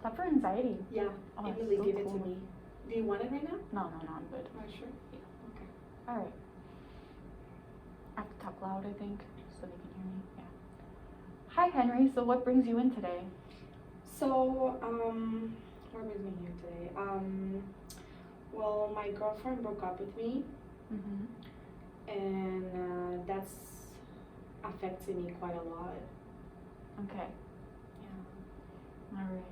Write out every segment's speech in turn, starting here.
that for anxiety? Yeah, Oh, Emily so gave it cool. to me. Do you want it right now? No, I'm good. Are you sure? Yeah. Okay. All right. I have to talk loud, I think, so they can hear me. Yeah. Hi, Henry. So what brings you in today? So, what brings me here today? Well, my girlfriend broke up with me, and that's affected me quite a lot. Okay. Yeah. All right.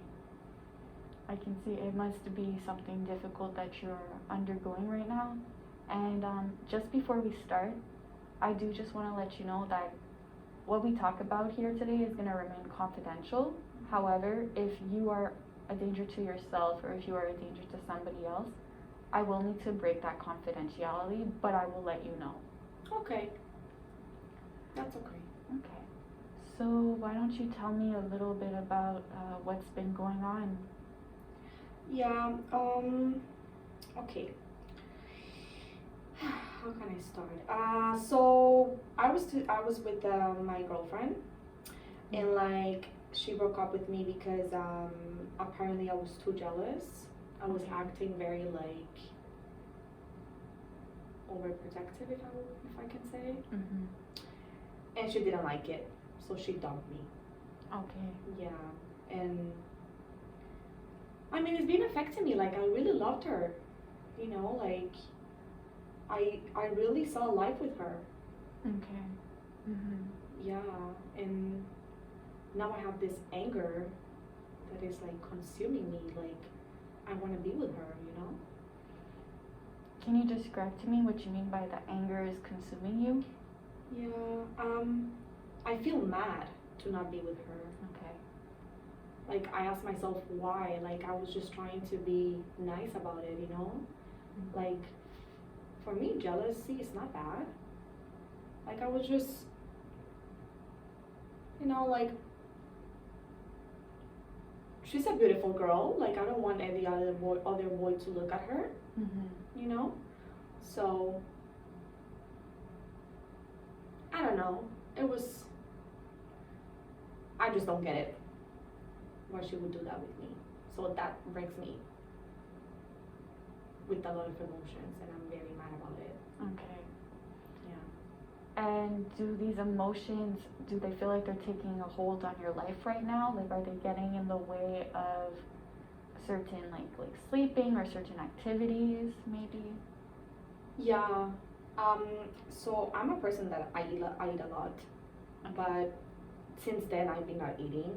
I can see it must be something difficult that you're undergoing right now. And just before we start, I do just want to let you know that what we talk about here today is going to remain confidential. However, if you are a danger to yourself or if you are a danger to somebody else, I will need to break that confidentiality, but I will let you know. Okay. That's okay. Okay. So why don't you tell me a little bit about what's been going on? Yeah, okay. How can I start? So I was with my girlfriend, and like she broke up with me because apparently I was too jealous. I was acting very like overprotective, if I can say, and she didn't like it, so she dumped me. Okay. Yeah, and I mean it's been affecting me. Like I really loved her, you know, like I really saw life with her. Okay. Yeah, and now I have this anger that is like consuming me. Like I want to be with her, you know? Can you describe to me what you mean by the anger is consuming you? Yeah, I feel mad to not be with her. Okay. Like I ask myself why. Like I was just trying to be nice about it, you know? Like for me, jealousy is not bad. Like I was just, you know, like she's a beautiful girl. Like I don't want any other boy to look at her, you know. So I don't know. It was. I just don't get it. Why she would do that with me. So that breaks me with a lot of emotions, and I'm very mad about it. Okay. Yeah. And do these emotions, do they feel like they're taking a hold on your life right now? Like, are they getting in the way of certain, like sleeping or certain activities, maybe? Yeah. So I'm a person that I eat a lot, but since then I've been not eating.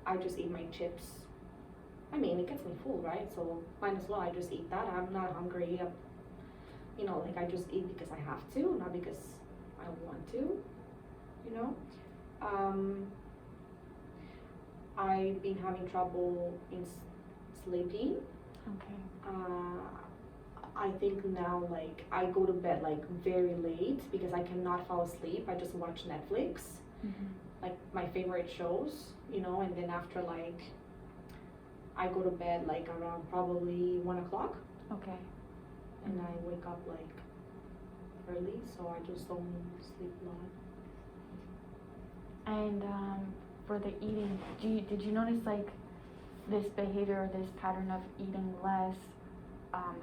I just eat my chips. I mean, it gets me full, right? So might as well I just eat that. I'm not hungry. You know, like I just eat because I have to, not because I want to. You know. I've been having trouble in sleeping. Okay. I think now like I go to bed like very late because I cannot fall asleep. I just watch Netflix, like my favorite shows, you know, and then after like I go to bed like around probably 1 o'clock. Okay. And I wake up like early, so I just don't sleep a lot. And for the eating, did you notice like this behavior or this pattern of eating less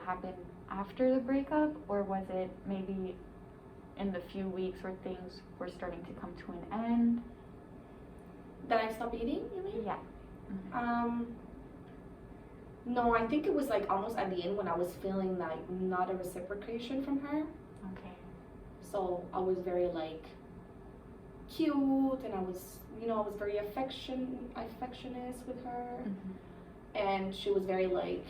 happen after the breakup, or was it maybe in the few weeks where things were starting to come to an end? That I stopped eating, you mean? Yeah. No, I think it was like almost at the end when I was feeling like not a reciprocation from her. Okay. So I was very like cute, and I was, you know, I was very affectionate with her, and she was very like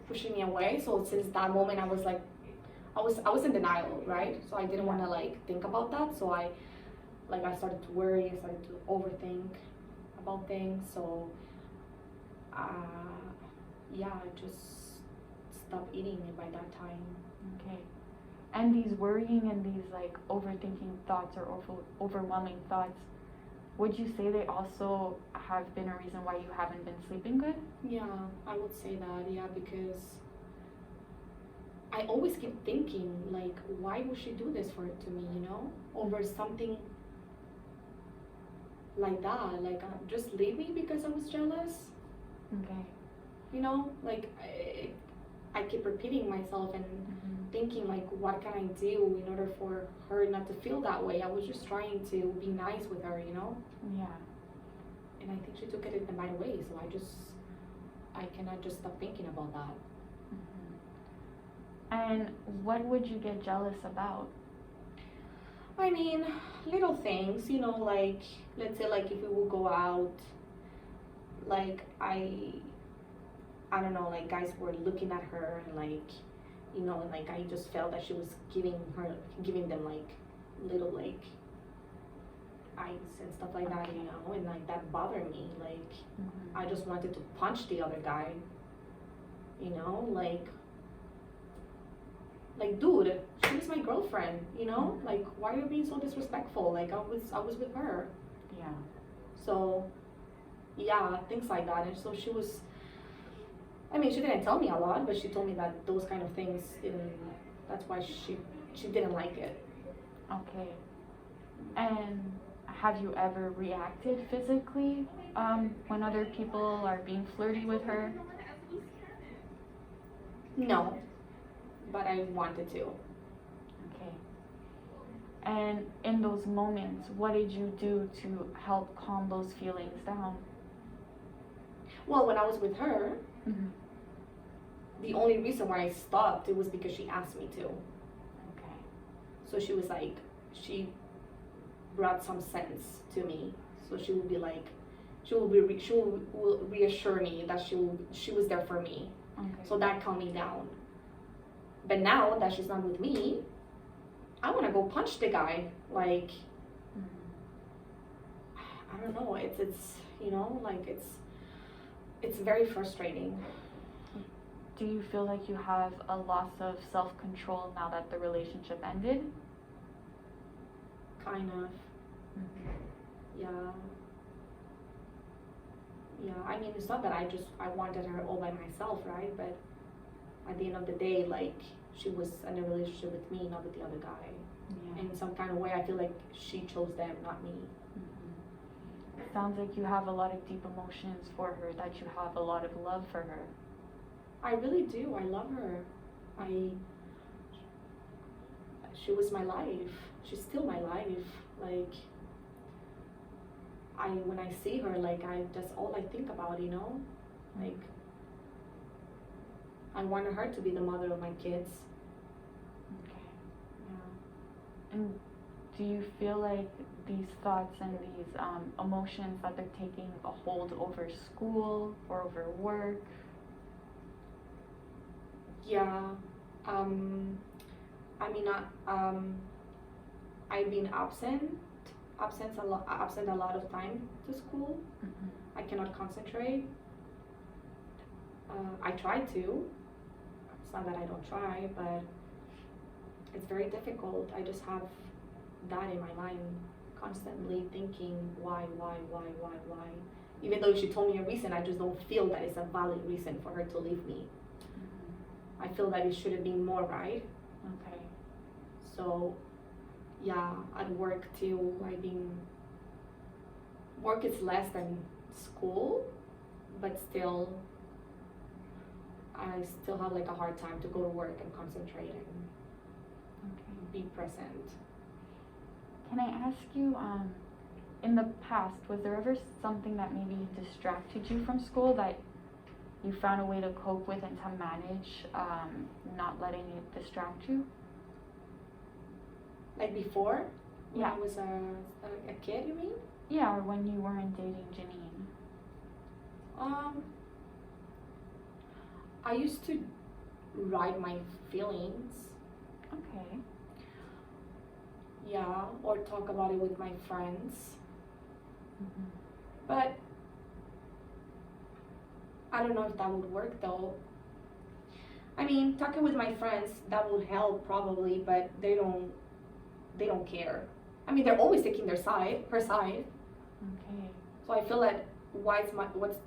pushing me away. So since that moment, I was like, I was in denial, right? So I didn't want to like think about that. So I started to worry. I started to overthink about things. So yeah, I just stopped eating it by that time. Okay. And these worrying and these like overthinking thoughts or overwhelming thoughts, would you say they also have been a reason why you haven't been sleeping good? Yeah, I would say that, yeah, because I always keep thinking, like, why would she do this to me, you know? Over something like that, like just leave me because I was jealous. Okay. You know, like I keep repeating myself and thinking like, what can I do in order for her not to feel that way? I was just trying to be nice with her, you know. Yeah. And I think she took it in a bad way, so I cannot just stop thinking about that. And what would you get jealous about? I mean, little things, you know, like, let's say, like, if we will go out, like, I don't know, like, guys were looking at her, and, like, you know, and, like, I just felt that she was giving them, like, little, like, eyes and stuff like that, you know, and, like, that bothered me, like, I just wanted to punch the other guy, you know, like, dude, she was my girlfriend, you know? Like, why are you being so disrespectful? Like, I was with her. Yeah. So, yeah, things like that. And so she was, I mean, she didn't tell me a lot, but she told me that those kind of things that's why she didn't like it. Okay. And have you ever reacted physically when other people are being flirty with her? No, but I wanted to. Okay. And in those moments, what did you do to help calm those feelings down? Well, when I was with her, the only reason why I stopped, it was because she asked me to. Okay. So she was like, she brought some sense to me. So she would be like, she will reassure me that she was there for me. Okay. So that calmed me down. But now that she's not with me, I want to go punch the guy. Like, I don't know. It's you know, like it's very frustrating. Do you feel like you have a loss of self-control now that the relationship ended? Kind of. Yeah. Yeah. I mean, it's not that I wanted her all by myself, right? But at the end of the day, like, she was in a relationship with me, not with the other guy. Yeah. In some kind of way, I feel like she chose them, not me. It sounds like you have a lot of deep emotions for her, that you have a lot of love for her. I really do. I love her. She was my life. She's still my life. Like, when I see her, like, that's all I think about, you know? Like, I want her to be the mother of my kids. Okay. Yeah. And do you feel like these thoughts and these emotions that they're taking a hold over school or over work? Yeah. I mean, I've been absent a lot of time to school. I cannot concentrate. I try to. It's not that I don't try, but it's very difficult. I just have that in my mind, constantly thinking why. Even though she told me a reason, I just don't feel that it's a valid reason for her to leave me. I feel that it should have been more, right? Okay. So, yeah, at work too, work is less than school, but still, I still have like a hard time to go to work and concentrate and be present. Can I ask you, in the past, was there ever something that maybe distracted you from school that you found a way to cope with and to manage not letting it distract you? Like before? When Yeah. I was a kid, you mean? Yeah, or when you weren't dating Janine. I used to write my feelings. Okay. Yeah, or talk about it with my friends. But I don't know if that would work though. I mean, talking with my friends, that would help probably, but they don't care. I mean, they're always taking her side. Okay. So I feel that what's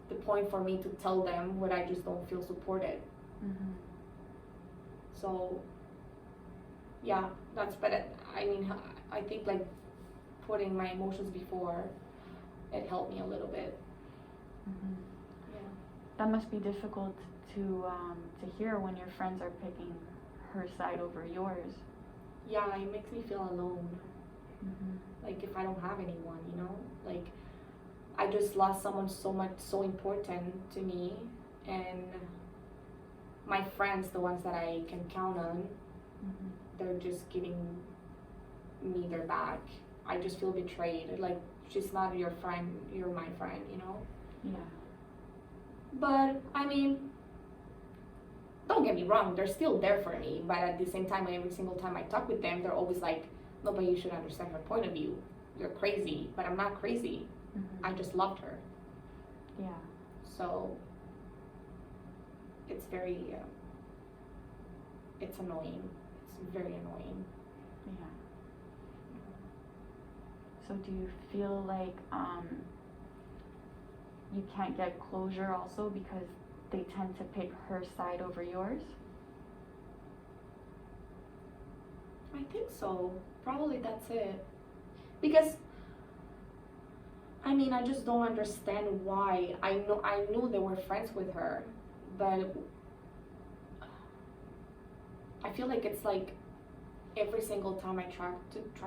the point for me to tell them when I just don't feel supported? So yeah, I mean, I think like putting my emotions before it helped me a little bit. Mhm. Yeah. That must be difficult to hear when your friends are picking her side over yours. Yeah, it makes me feel alone. Mhm. Like if I don't have anyone, you know, like I just lost someone so important to me, and my friends, the ones that I can count on, Mhm. they're just giving me their back. I just feel betrayed. Like she's not your friend, you're my friend, you know. Yeah. But I mean, don't get me wrong, they're still there for me. But at the same time, every single time I talk with them, they're always like, "No, but you should understand her point of view. You're crazy," but I'm not crazy. Mhm. I just loved her. Yeah. So it's very, it's annoying. It's very annoying. Yeah. So do you feel like you can't get closure also because they tend to pick her side over yours? I think so. Probably that's it. Because I mean, I just don't understand why. I knew they were friends with her, but I feel like it's like every single time I try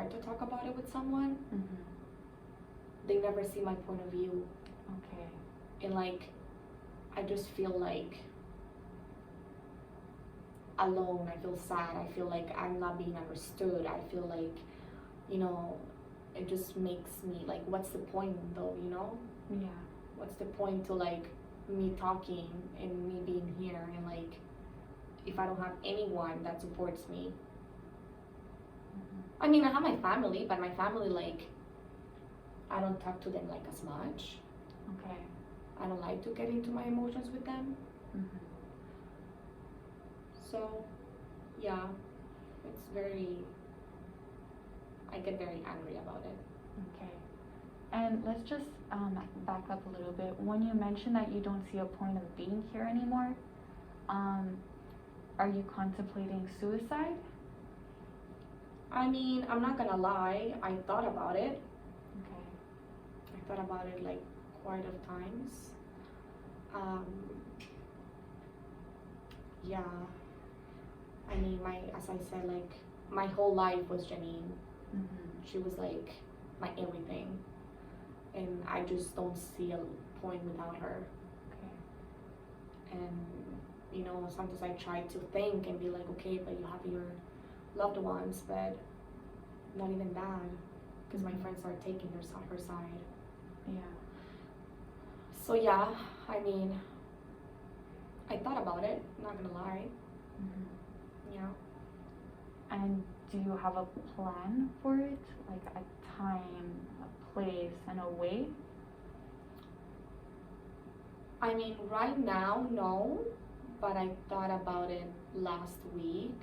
to talk about it with someone, Mhm. they never see my point of view. Okay. And like I just feel like alone. I feel sad. I feel like I'm not being understood. I feel like, you know, it just makes me like, what's the point though, you know? Yeah. What's the point to like me talking and me being here, and like if I don't have anyone that supports me? Mhm. I mean, I have my family, but my family, like, I don't talk to them like as much. Okay. I don't like to get into my emotions with them. Mhm. So, yeah, it's very, I get very angry about it. Okay. And let's just back up a little bit. When you mentioned that you don't see a point of being here anymore, um, are you contemplating suicide? I mean, I'm not gonna lie, I thought about it. Okay. I thought about it like quite of times. Um, yeah, I mean, as I said, like, my whole life was Janine. Mhm. She was like my everything, and I just don't see a point without her. Okay. And you know, sometimes I try to think and be like, okay, but you have your loved ones, but not even that, because my friends are taking her side. Yeah. So yeah, I mean, I thought about it, not gonna lie. Mhm. Yeah. And do you have a plan for it? Like a time, a place, and a way? I mean, right now, no, but I thought about it last week.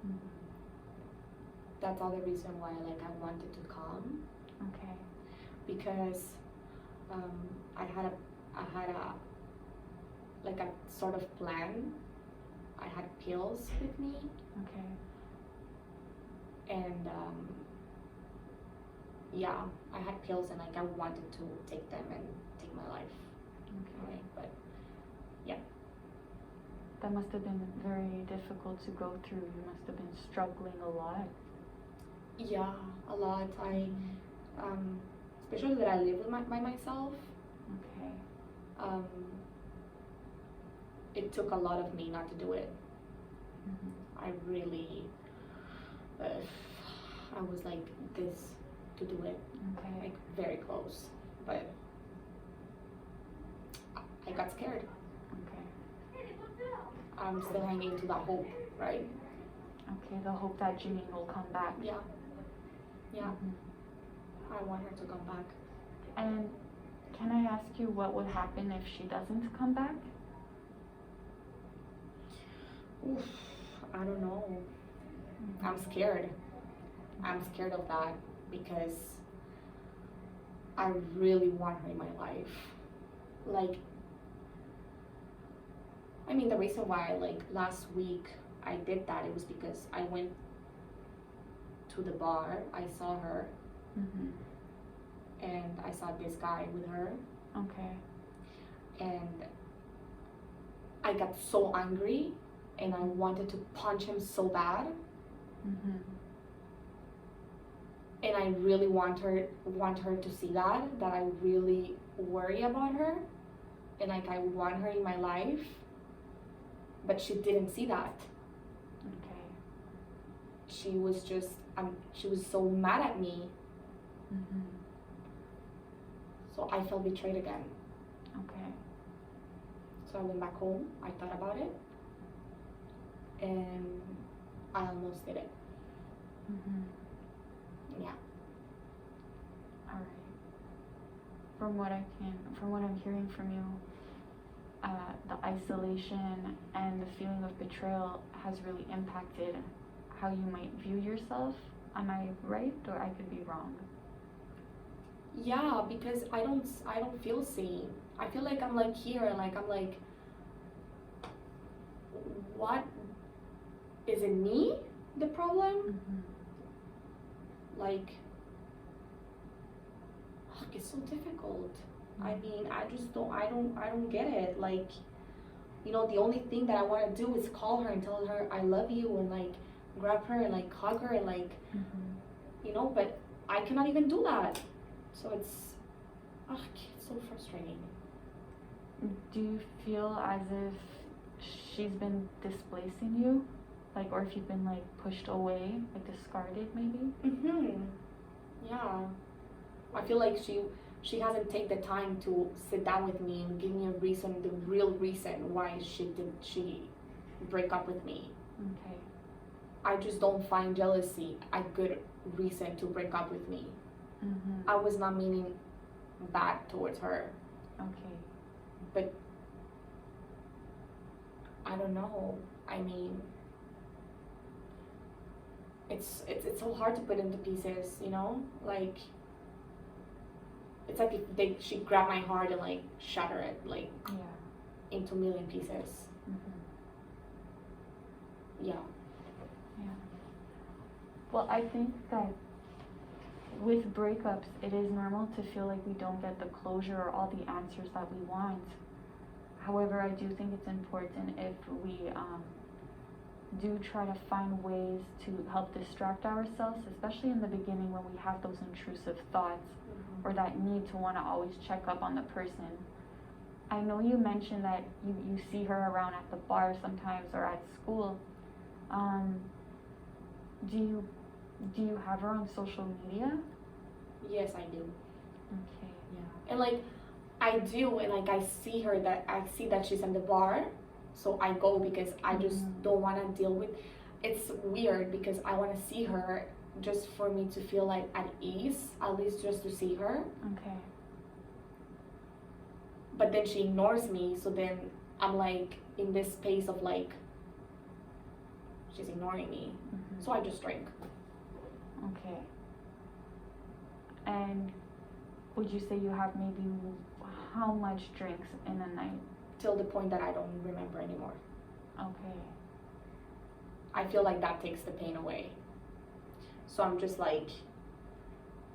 Mhm. That's all the reason why, like, I wanted to come, Okay. because I had a like a sort of plan. I had pills with me, Okay. and yeah, I had pills, and like I wanted to take them and take my life Okay. away, but That must have been very difficult to go through. You must have been struggling a lot. yeah, a lot. Mhm. Especially that I live with by myself. Okay. Um, it took a lot of me not to do it. Mhm. I really, I was like this to do it, Okay. like very close, but I got scared. Okay. I'm still hanging to that hope, right? Okay. The hope that Janine will come back. Yeah, yeah. Mhm. I want her to come back. And can I ask you what would happen if she doesn't come back? Oof, I don't know. Mhm. I'm scared. I'm scared of that because I really want her in my life. Like, I mean, the reason why, like, last week I did that, it was because I went to the bar, I saw her, Mhm. and I saw this guy with her, Okay. and I got so angry, and I wanted to punch him so bad, Mhm. and I really want her to see that I really worry about her, and like I want her in my life, but she didn't see that. Okay. She was just she was so mad at me, Mhm. so I felt betrayed again. Okay. So I went back home, I thought about it, and I almost did it. Mhm. Yeah. All right. From what I'm hearing from you, the isolation and the feeling of betrayal has really impacted how you might view yourself. Am I right, or I could be wrong? Yeah, because I don't feel seen. I feel like I'm like here, and like I'm like, what, is it me the problem? Mhm. Like, it's so difficult. I mean, I don't get it. Like, the only thing that I want to do is call her and tell her I love you, and like grab her and like hug her and like, Mhm. but I cannot even do that. So it's so frustrating. Do you feel as if she's been displacing you? Like, or if you've been like pushed away, like discarded maybe? Yeah. I feel like she hasn't taken the time to sit down with me and give me a reason, the real reason why she break up with me. Okay. I just don't find jealousy a good reason to break up with me. Mhm. I was not meaning bad towards her, Okay. but I don't know. I mean, it's so hard to put into pieces, like. It's like if she grabbed my heart and like shatter it like Yeah. into a million pieces. Mhm. Yeah. Yeah. Well, I think that with breakups, it is normal to feel like we don't get the closure or all the answers that we want. However, I do think it's important if we do try to find ways to help distract ourselves, especially in the beginning when we have those intrusive thoughts or that need to want to always check up on the person. I know you mentioned that you see her around at the bar sometimes or at school. Do you have her on social media? Yes, I do. Okay. Yeah. And like I do, and like I see that she's in the bar, so I go because I just don't want to deal with. It's weird because I want to see her just for me to feel like at ease, at least just to see her. Okay. But then she ignores me, so then I'm like in this space of like she's ignoring me, so I just drink. Okay. And would you say you have maybe how much drinks in a night? Till the point that I don't remember anymore. Okay. I feel like that takes the pain away. So I'm just like,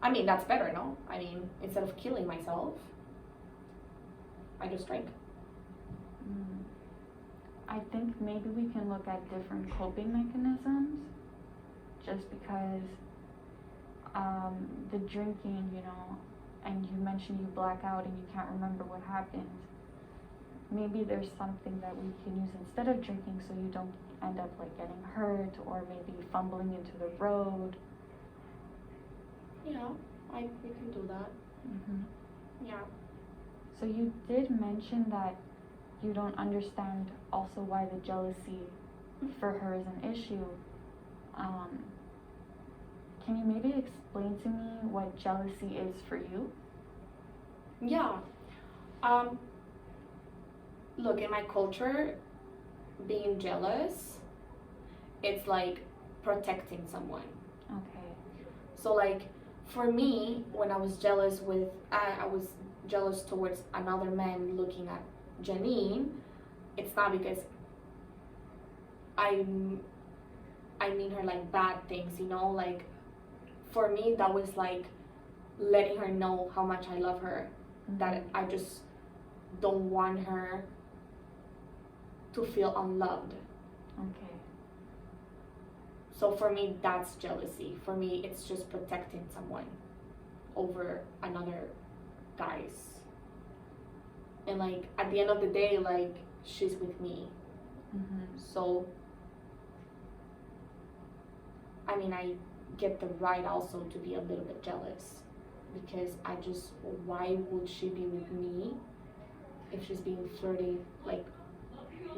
I mean, that's better, no? I mean, instead of killing myself, I just drink. I think maybe we can look at different coping mechanisms, just because the drinking, and you mentioned you black out and you can't remember what happened. Maybe there's something that we can use instead of drinking so you don't end up like getting hurt or maybe fumbling into the road. Yeah, we can do that. Yeah. So you did mention that you don't understand also why the jealousy for her is an issue. Can you maybe explain to me what jealousy is for you? Yeah. Look, in my culture, being jealous, it's like protecting someone. Okay. So like, for me, when I was jealous I was jealous towards another man looking at Janine, it's not because I mean her like bad things, like for me that was like letting her know how much I love her, that I just don't want her to feel unloved. Okay. So for me, that's jealousy. For me, it's just protecting someone over another guy's. And like at the end of the day, like she's with me. So I mean, I get the right also to be a little bit jealous, because I just, why would she be with me if she's being flirty, like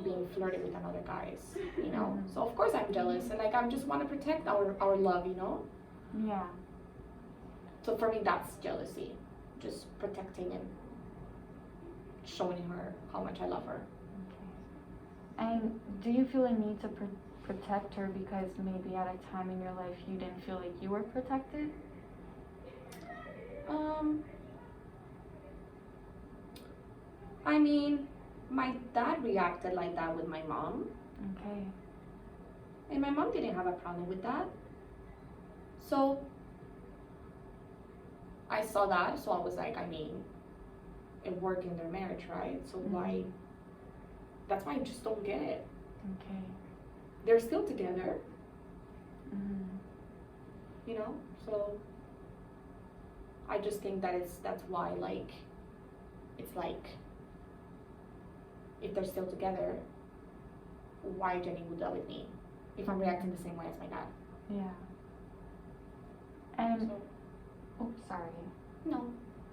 being flirty with another guys, you know? So of course I'm jealous, and like I just want to protect our love, you know? Yeah. So for me, that's jealousy, just protecting and showing her how much I love her. Okay. And do you feel a need to protect her because maybe at a time in your life you didn't feel like you were protected? I mean, my dad reacted like that with my mom. Okay. And my mom didn't have a problem with that. So I saw that, so I was like, I mean, it worked in their marriage, right? So why? That's why I just don't get it. Okay. They're still together. You know? So I just think that's why, like, it's like, if they're still together, why Jenny would that with me if I'm reacting the same way as my dad? Yeah. And So, oh, sorry. no,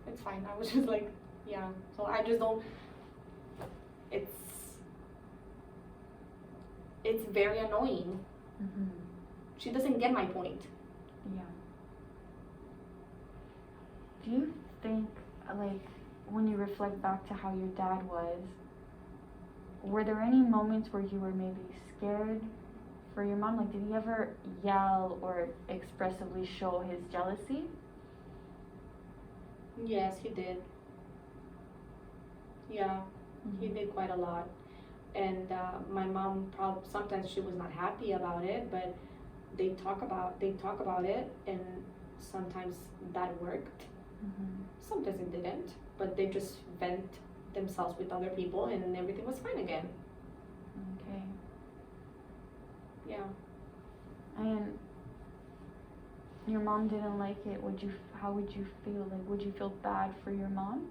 it's fine. I was just like, yeah. So I just don't. It's very annoying. She doesn't get my point. Yeah. Do you think, like, when you reflect back to how your dad was, were there any moments where you were maybe scared for your mom? Like, did he ever yell or expressively show his jealousy? Yes, he did. Yeah, he did quite a lot. And my mom, sometimes she was not happy about it, but they talk about it, and sometimes that worked. Sometimes it didn't, but they just vent themselves with other people, and everything was fine again. Okay. Yeah. And your mom didn't like it. How would you feel? Like, would you feel bad for your mom?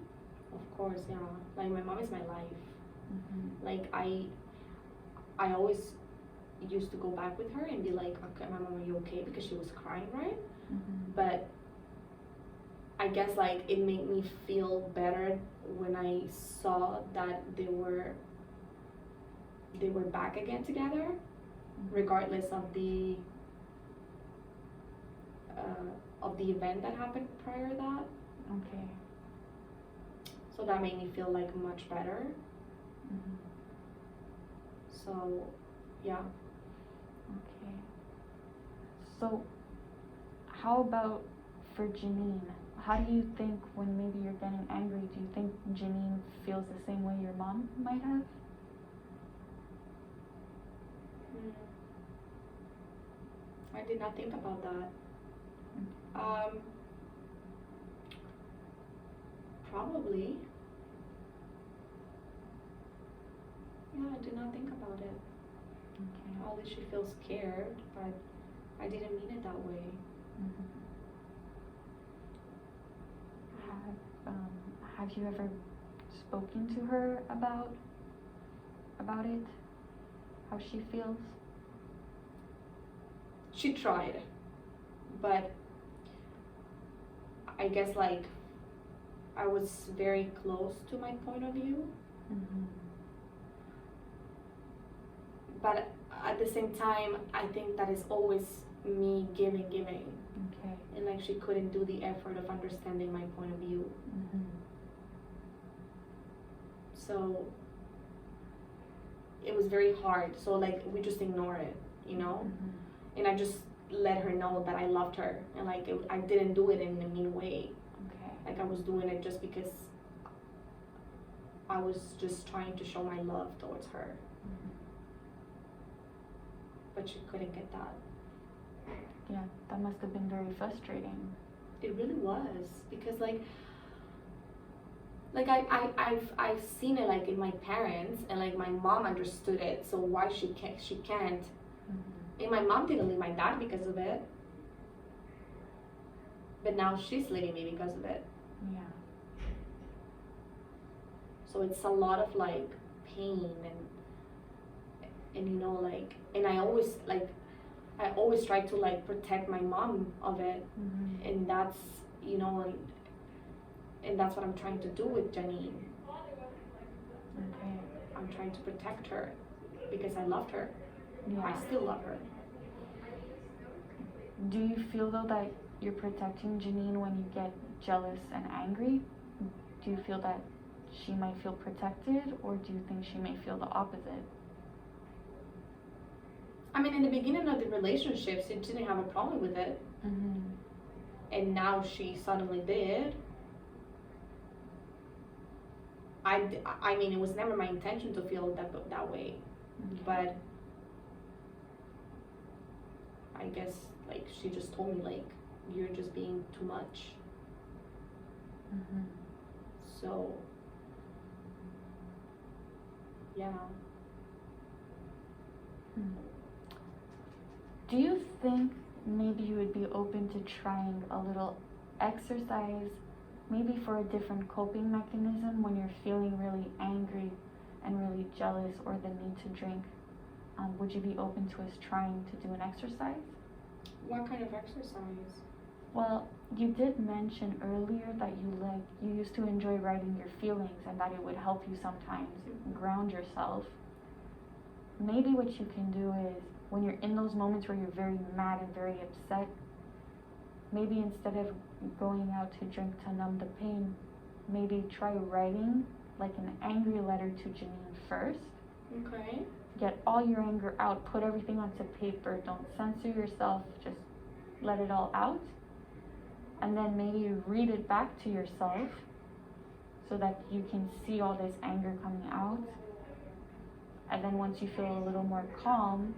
Of course, yeah. Like my mom is my life. Like I always used to go back with her and be like, okay, my mom, are you okay? Because she was crying, right? But I guess like it made me feel better when I saw that they were back again together, regardless of the event that happened prior to that. Okay. So that made me feel like much better. So, yeah. Okay. So, how about for Janine? How do you think when maybe you're getting angry, do you think Janine feels the same way your mom might have? I did not think about that. Probably. Yeah, I did not think about it. Okay. Probably she feels scared, but I didn't mean it that way. Have you ever spoken to her about it? How she feels? She tried, but I guess like I was very close to my point of view. But at the same time, I think that is always me giving. Okay. And like she couldn't do the effort of understanding my point of view. So it was very hard. So like we just ignore it, you know? And I just let her know that I loved her, and like I didn't do it in a mean way. Okay. Like I was doing it just because I was just trying to show my love towards her. But she couldn't get that. Yeah, that must have been very frustrating. It really was, because like I've seen it like in my parents, and like my mom understood it, so why she can't. And my mom didn't leave my dad because of it, but now she's leaving me because of it. Yeah. So it's a lot of like pain, and you know, like, and I always try to like protect my mom of it. And that's, you know, and that's what I'm trying to do with Janine. Okay. I'm trying to protect her because I loved her. Yeah. I still love her. Do you feel though that you're protecting Janine when you get jealous and angry? Do you feel that she might feel protected, or do you think she may feel the opposite? I mean, in the beginning of the relationship, she didn't have a problem with it, and now she suddenly did. I mean, it was never my intention to feel that way, but I guess like she just told me like, you're just being too much. So yeah. Do you think maybe you would be open to trying a little exercise, maybe for a different coping mechanism when you're feeling really angry and really jealous, or the need to drink? Would you be open to us trying to do an exercise? What kind of exercise? Well, you did mention earlier that you used to enjoy writing your feelings, and that it would help you sometimes ground yourself. Maybe what you can do is, when you're in those moments where you're very mad and very upset, maybe instead of going out to drink to numb the pain, maybe try writing like an angry letter to Janine first. Okay. Get all your anger out, put everything onto paper, don't censor yourself, just let it all out. And then maybe read it back to yourself so that you can see all this anger coming out. And then once you feel a little more calm,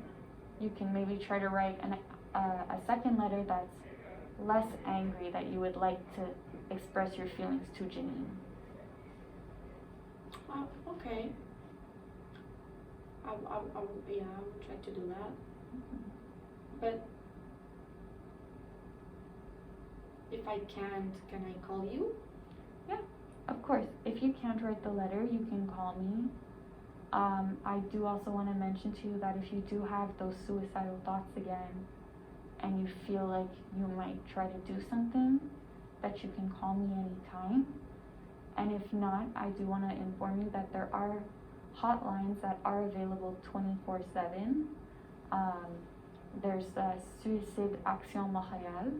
you can maybe try to write a second letter that's less angry, that you would like to express your feelings to Janine. Okay. I will try to do that. But if I can't, can I call you? Yeah, of course. If you can't write the letter, you can call me. I do also want to mention to you that if you do have those suicidal thoughts again, and you feel like you might try to do something, that you can call me anytime. And if not, I do want to inform you that there are hotlines that are available 24/7. There's Suicide Action Montréal,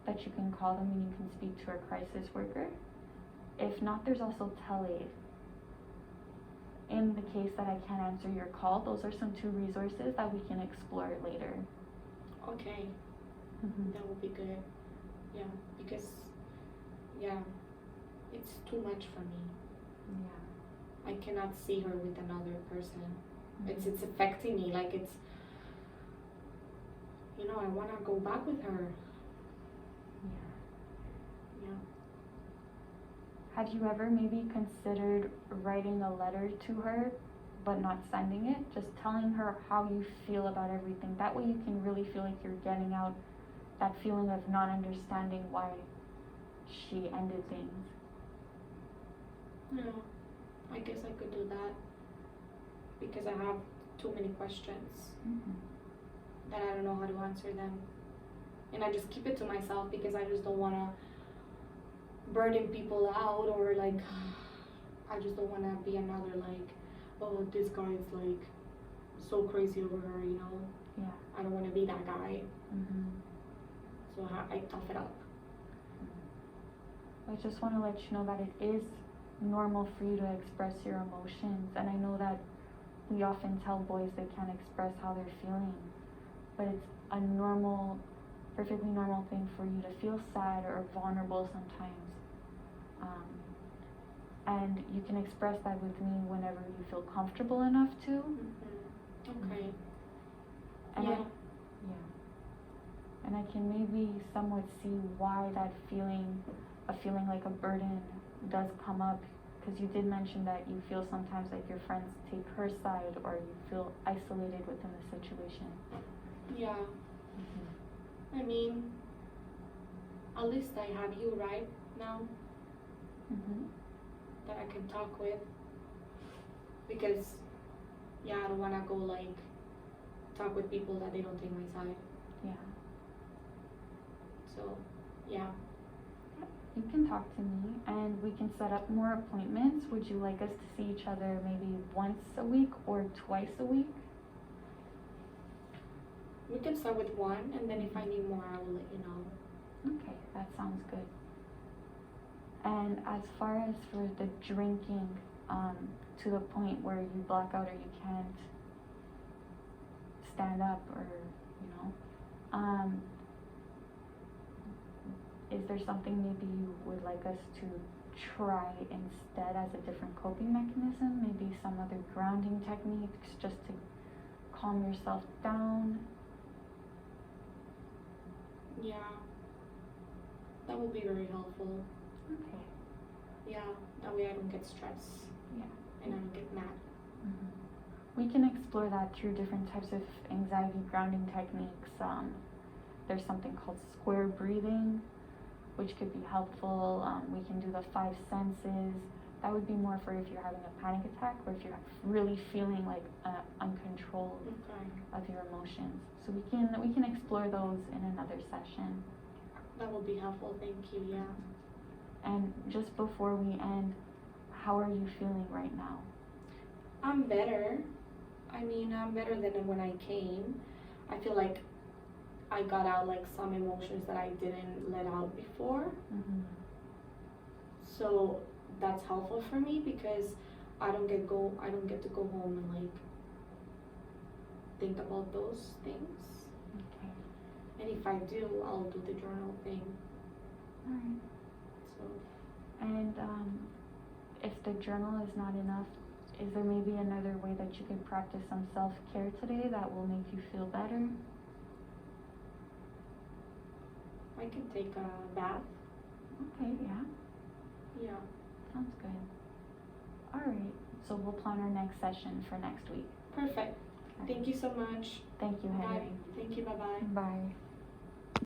that you can call them and you can speak to a crisis worker. If not, there's also TeleAid. In the case that I can't answer your call, those are some 2 resources that we can explore later. Okay. That would be good. Yeah, because it's too much for me. Yeah. I cannot see her with another person. It's affecting me, like it's, you know, I want to go back with her. Yeah. Had you ever maybe considered writing a letter to her, but not sending it? Just telling her how you feel about everything. That way you can really feel like you're getting out that feeling of not understanding why she ended things. No, I guess I could do that, because I have too many questions that I don't know how to answer them. And I just keep it to myself because I just don't want to burden people out, or like, I just don't want to be another like, oh, this guy is like so crazy over her, you know? Yeah. I don't want to be that guy. So I tough it up. I just want to let you know that it is normal for you to express your emotions, and I know that we often tell boys they can't express how they're feeling, but it's a normal, perfectly normal thing for you to feel sad or vulnerable sometimes. And you can express that with me whenever you feel comfortable enough to. Okay. And Yeah. and I can maybe somewhat see why that feeling of feeling like a burden does come up, because you did mention that you feel sometimes like your friends take her side or you feel isolated within the situation. Yeah. I mean, at least I have you right now that I can talk with, because yeah, I don't want to go like talk with people that they don't take my side. Yeah. So yeah. You can talk to me and we can set up more appointments. Would you like us to see each other maybe once a week or twice a week? We can start with one, and then if I need more, I will let you know. Okay, that sounds good. And as far as for the drinking, to the point where you black out or you can't stand up, or is there something maybe you would like us to try instead as a different coping mechanism? Maybe some other grounding techniques just to calm yourself down? Yeah, that would be very helpful. Okay. Yeah, that way I don't get stressed. Yeah. And I don't get mad. We can explore that through different types of anxiety grounding techniques. There's something called square breathing, which could be helpful. We can do the 5 senses. That would be more for if you're having a panic attack or if you're really feeling like uncontrolled of your emotions. So we can explore those in another session. That would be helpful, thank you, yeah. And just before we end, how are you feeling right now? I'm better. I mean, I'm better than when I came. I feel like I got out like some emotions that I didn't let out before. So that's helpful for me because I don't get to go home and like think about those things. Okay. And if I do, I'll do the journal thing. Alright. So. And if the journal is not enough, is there maybe another way that you could practice some self-care today that will make you feel better? I can take a bath. Okay, yeah. Yeah. Sounds good. Alright, so we'll plan our next session for next week. Perfect. Thank you so much. Thank you, Henry. Bye. Thank you, bye-bye. Bye.